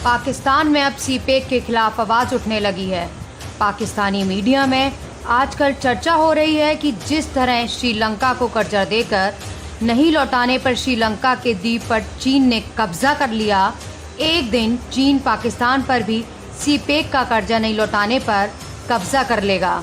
पाकिस्तान में अब सीपेक के खिलाफ आवाज उठने लगी है। पाकिस्तानी मीडिया में आजकल चर्चा हो रही है कि जिस तरह श्रीलंका को कर्जा देकर नहीं लौटाने पर श्रीलंका के द्वीप पर चीन ने कब्जा कर लिया, एक दिन चीन पाकिस्तान पर भी सीपेक का कर्जा नहीं लौटाने पर कब्जा कर लेगा।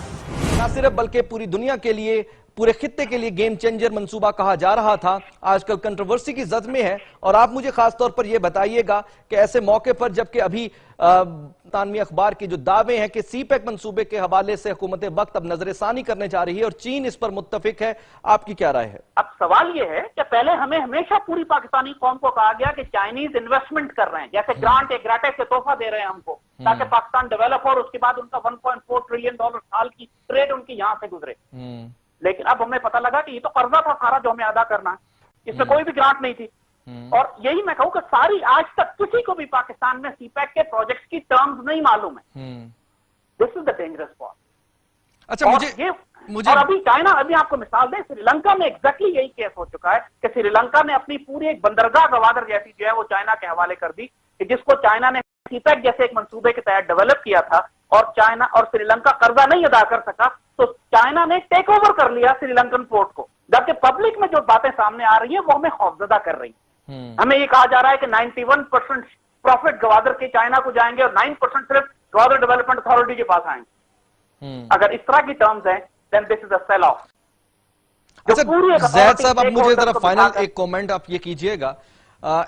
न सिर्फ बल्कि पूरी दुनिया के लिए, पूरे खित्ते के लिए गेम चेंजर मंसूबा कहा जा रहा था, आजकल कंट्रोवर्सी की जद में है। और आप मुझे खास तौर पर यह बताइएगा कि ऐसे मौके पर जबकि अभी तानवी अखबार के जो दावे हैं कि सीपेक मंसूबे के हवाले से हुकूमत वक्त अब नजरसानी करने जा रही है और चीन इस पर मुत्तफिक है, आपकी क्या राय है? अब सवाल यह है कि पहले हमें हमेशा पूरी पाकिस्तानी कौम को कहा गया कि चाइनीज इन्वेस्टमेंट कर रहे हैं, जैसे ग्रांट एक ग्राटेक के तोहफा दे रहे हैं हमको, ताकि पाकिस्तान डेवलप हो और उसके बाद उनका 1.4 ट्रिलियन डॉलर साल की ट्रेड उनकी यहां से गुजरे। लेकिन अब हमें पता लगा कि ये तो कर्जा था सारा जो हमें अदा करना है, इसमें कोई भी ग्रांट नहीं थी। और यही मैं कहूँ कि सारी आज तक किसी को भी पाकिस्तान में सीपैक के प्रोजेक्ट्स की टर्म्स नहीं मालूम है। This is the dangerous point. अच्छा, मुझे और अभी चाइना, अभी आपको मिसाल दें, श्रीलंका में एग्जैक्टली यही केस हो चुका है कि श्रीलंका ने अपनी पूरी एक बंदरगाह गवादर जैसी जो है वो चाइना के हवाले कर दी, कि जिसको चाइना ने सीपैक जैसे एक मंसूबे के तहत डेवलप किया था, और चाइना और श्रीलंका कर्जा नहीं अदा कर सका तो चाइना ने टेक ओवर कर लिया श्रीलंकन पोर्ट को। जबकि पब्लिक में जो बातें सामने आ रही है वो हमें खौफजदा कर रही है। हमें ये कहा जा रहा है कि 91% प्रॉफिट गवादर के चाइना को जाएंगे और 9% सिर्फ गवादर डेवलपमेंट अथॉरिटी के पास आएंगे। अगर इस तरह की टर्म्स हैं, then this is a sell off. अच्छा ज़ैद साहब, अब मुझे जरा फाइनल एक कमेंट आप ये कीजिएगा,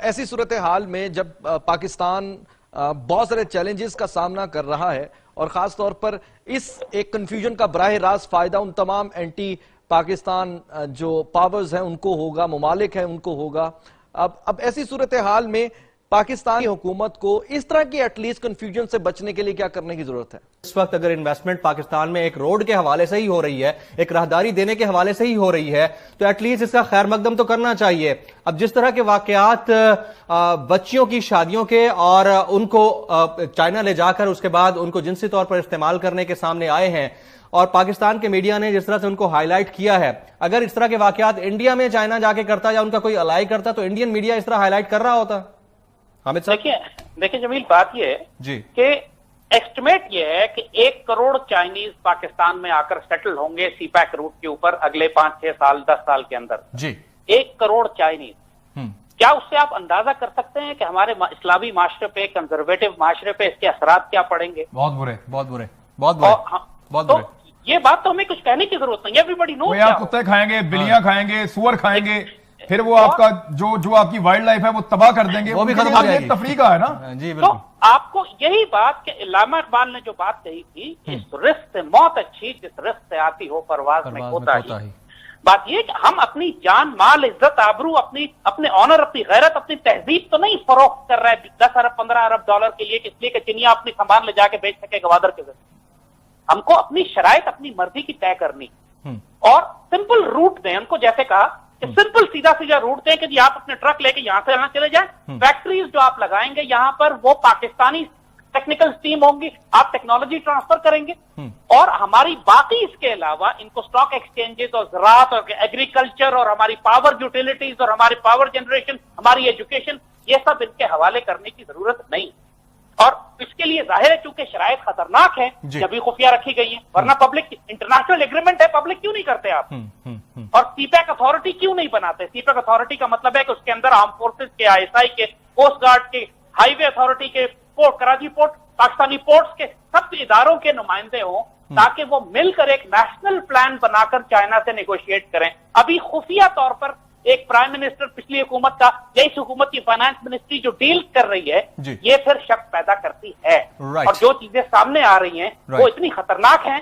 ऐसी सूरत हाल में जब पाकिस्तान बहुत सारे चैलेंजेस का सामना कर रहा है और खास तौर पर इस एक कंफ्यूजन का बराह रास्त फायदा उन तमाम एंटी पाकिस्तान जो पावर्स हैं उनको होगा, ममालिक हैं उनको होगा, अब ऐसी सूरत हाल में पाकिस्तानी हुकूमत को इस तरह की एटलीस्ट कंफ्यूजन से बचने के लिए क्या करने की जरूरत है? इस वक्त अगर इन्वेस्टमेंट पाकिस्तान में एक रोड के हवाले से ही हो रही है, एक राहदारी देने के हवाले से ही हो रही है, तो एटलीस्ट इसका खैर मकदम तो करना चाहिए। अब जिस तरह के वाकयात बच्चियों की शादियों के और उनको चाइना ले जाकर उसके बाद उनको जिनसी तौर पर इस्तेमाल करने के सामने आए हैं, और पाकिस्तान के मीडिया ने जिस तरह से उनको हाईलाइट किया है, अगर इस तरह के वाकयात इंडिया में चाइना जाके करता या उनका कोई अलाई करता तो इंडियन मीडिया इस तरह हाईलाइट कर रहा होता? हामिद साहब, देखिए जमील, बात यह है जी कि एस्टिमेट यह है कि 1 करोड़ चाइनीज पाकिस्तान में आकर सेटल होंगे सीपैक रूट के ऊपर अगले 5-6 साल 10 साल के अंदर जी। 1 करोड़ चाइनीज। क्या उससे आप अंदाजा कर सकते हैं कि हमारे इस्लामी माशरे पे, कंजर्वेटिव माशरे पे इसके असरात क्या पड़ेंगे? बहुत बुरे, बहुत बुरे, बहुत बुरे, बहुत बुरे। ये बात तो हमें कुछ कहने की जरूरत नहीं है, एवरीबॉडी नोज़। आप कुत्ते खाएंगे, बिल्लियां खाएंगे, सुअर खाएंगे, फिर वो आपका जो आपकी वाइल्ड लाइफ है वो तबाह कर देंगे, वो भी खत्म हो जाएगी। तफरीका है ना जी, बिल्कुल। तो आपको यही बात कि इल्लामा इकबाल ने जो बात कही थी, इस रिस्क से मौत अच्छी जिस रिस्क से आती हो परवाज में कोताही। बात ये कि हम अपनी जान, माल, इज्जत, आबरू, अपने ऑनर, अपनी गैरत, अपनी तहजीब तो नहीं फरोख्त कर रहे हैं 10 अरब 15 अरब डॉलर के लिए, इसलिए कि चिनिया अपनी सामान ले जाके बेच सके गवादर के जरिए। हमको अपनी शराइत, अपनी मर्जी की तय करनी और सिंपल रूट दें उनको, जैसे कहा कि सिंपल सीधा सीधा रूट दें कि आप अपने ट्रक लेके यहां से यहां चले जाएं। फैक्ट्रीज जो आप लगाएंगे यहां पर वो पाकिस्तानी टेक्निकल टीम होंगी, आप टेक्नोलॉजी ट्रांसफर करेंगे और हमारी बाकी इसके अलावा इनको स्टॉक एक्सचेंजेस और ज़राअत और एग्रीकल्चर और हमारी पावर यूटिलिटीज और हमारी पावर जनरेशन, हमारी एजुकेशन, ये सब इनके हवाले करने की जरूरत नहीं। और इसके लिए जाहिर है चूंकि शरायत खतरनाक है, जब भी खुफिया रखी गई है, वरना पब्लिक इंटरनेशनल एग्रीमेंट है, पब्लिक क्यों नहीं करते आप? और सीपैक अथॉरिटी क्यों नहीं बनाते? सीपैक अथॉरिटी का मतलब है कि उसके अंदर आर्म फोर्सेस के, ISI के, कोस्ट गार्ड के, हाईवे अथॉरिटी के, port, Karachi port, Pakistani ports के, सब इदारों के नुमाइंदे हों, ताकि वो मिलकर एक नेशनल प्लान बनाकर चाइना से नेगोशिएट करें। अभी खुफिया तौर पर एक प्राइम मिनिस्टर पिछली हुकूमत का या इस हुकूमत की फाइनेंस मिनिस्ट्री जो डील कर रही है, ये फिर शक पैदा करती है। और जो चीजें सामने आ रही हैं वो इतनी खतरनाक हैं